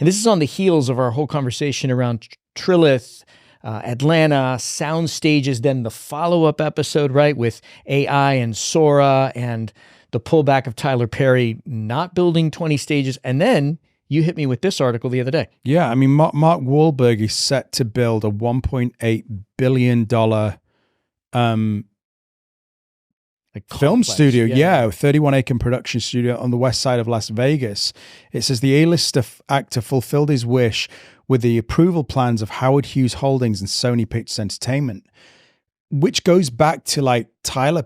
And this is on the heels of our whole conversation around Trilith, Atlanta, soundstages, then the follow-up episode, right, with AI and Sora, and the pullback of Tyler Perry not building 20 stages. And then you hit me with this article the other day. Yeah, I mean, Mark Wahlberg is set to build a $1.8 billion film studio. Yeah, 31-acre production studio on the west side of Las Vegas. It says the A-list actor fulfilled his wish with the approval plans of Howard Hughes Holdings and Sony Pictures Entertainment, which goes back to like Tyler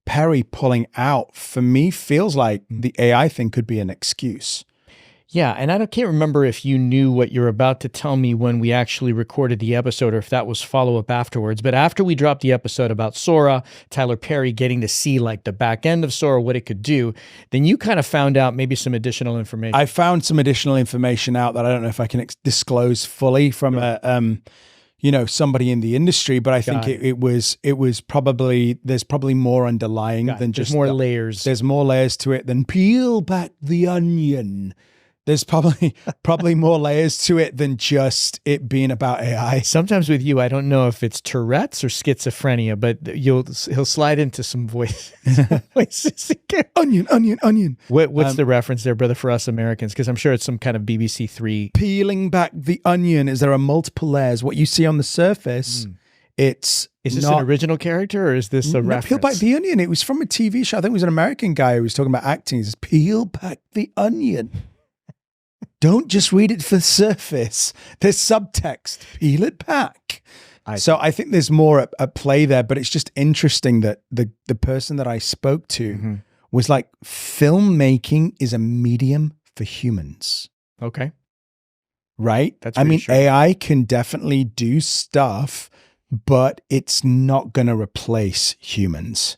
Perry pulling out. For me, feels like the AI thing could be an excuse. Yeah, and I can't remember if you knew what you're about to tell me when we actually recorded the episode or if that was follow-up afterwards. But after we dropped the episode about Sora, Tyler Perry getting to see like the back end of Sora, what it could do, then you kind of found out maybe some additional information. I found some additional information out that I don't know if I can disclose fully from somebody in the industry, but I think it was probably, there's probably more underlying than just more layers. There's more layers to it than peel back the onion. There's probably more layers to it than just it being about AI. Sometimes with you, I don't know if it's Tourette's or schizophrenia, but he'll slide into some voices. Onion. What's the reference there, brother, for us Americans? Because I'm sure it's some kind of BBC Three. Peeling back the onion is there are multiple layers. What you see on the surface, Is this an original character or is this a reference? Peel back the onion. It was from a TV show. I think it was an American guy who was talking about acting. He says, peel back the onion. Don't just read it for the surface. There's subtext. Peel it back. So I think there's more at play there, but it's just interesting that the person that I spoke to was like, filmmaking is a medium for humans. Okay. Right? AI can definitely do stuff, but it's not going to replace humans.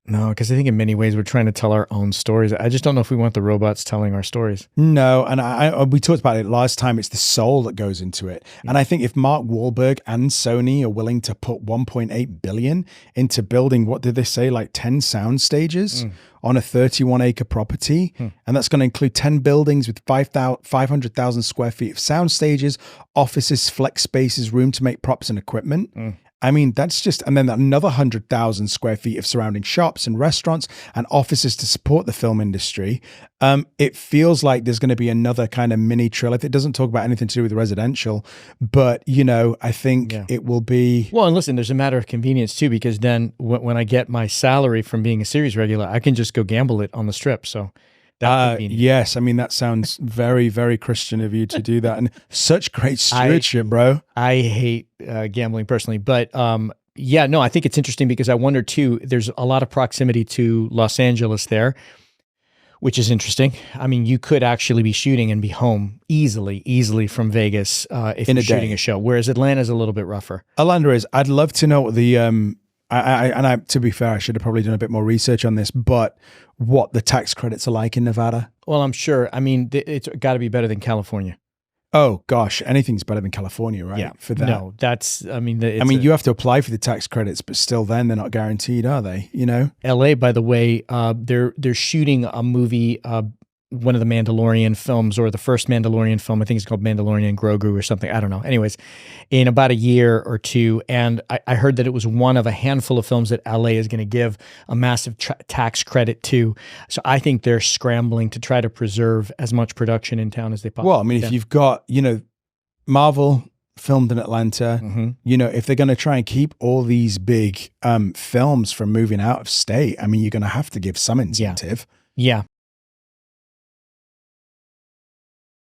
No, because I think in many ways we're trying to tell our own stories. I just don't know if we want the robots telling our stories. No, and we talked about it last time. It's the soul that goes into it. Yeah. And I think if Mark Wahlberg and Sony are willing to put $1.8 billion into building, what did they say, like 10 sound stages on a 31-acre property, and that's going to include 10 buildings with 500,000 square feet of sound stages, offices, flex spaces, room to make props and equipment. I mean, that's just, and then another 100,000 square feet of surrounding shops and restaurants and offices to support the film industry. It feels like there's going to be another kind of mini Trilith. It doesn't talk about anything to do with residential, but, I think it will be. Well, and listen, there's a matter of convenience too, because then when I get my salary from being a series regular, I can just go gamble it on the Strip. So yes, I mean, that sounds very, very Christian of you to do that, and such great stewardship, bro. I hate gambling personally, but I think it's interesting because I wonder too, there's a lot of proximity to Los Angeles there, which is interesting. I mean, you could actually be shooting and be home easily from Vegas if you're shooting a show, whereas Atlanta's a little bit rougher. Atlanta is. I'd love to know what the to be fair, I should have probably done a bit more research on this, but what the tax credits are like in Nevada. Well, I'm sure. I mean, it's got to be better than California. Oh gosh, anything's better than California, right? Yeah. For that. No, that's. I mean, you have to apply for the tax credits, but still, then they're not guaranteed, are they? L.A. By the way, they're shooting a movie. One of the Mandalorian films, or the first Mandalorian film, I think it's called Mandalorian Grogu or something. I don't know. Anyways, in about a year or two. And I heard that it was one of a handful of films that LA is going to give a massive tax credit to. So I think they're scrambling to try to preserve as much production in town as they possibly can. Well, I mean, if you've got, Marvel filmed in Atlanta, if they're going to try and keep all these big films from moving out of state, I mean, you're going to have to give some incentive. Yeah.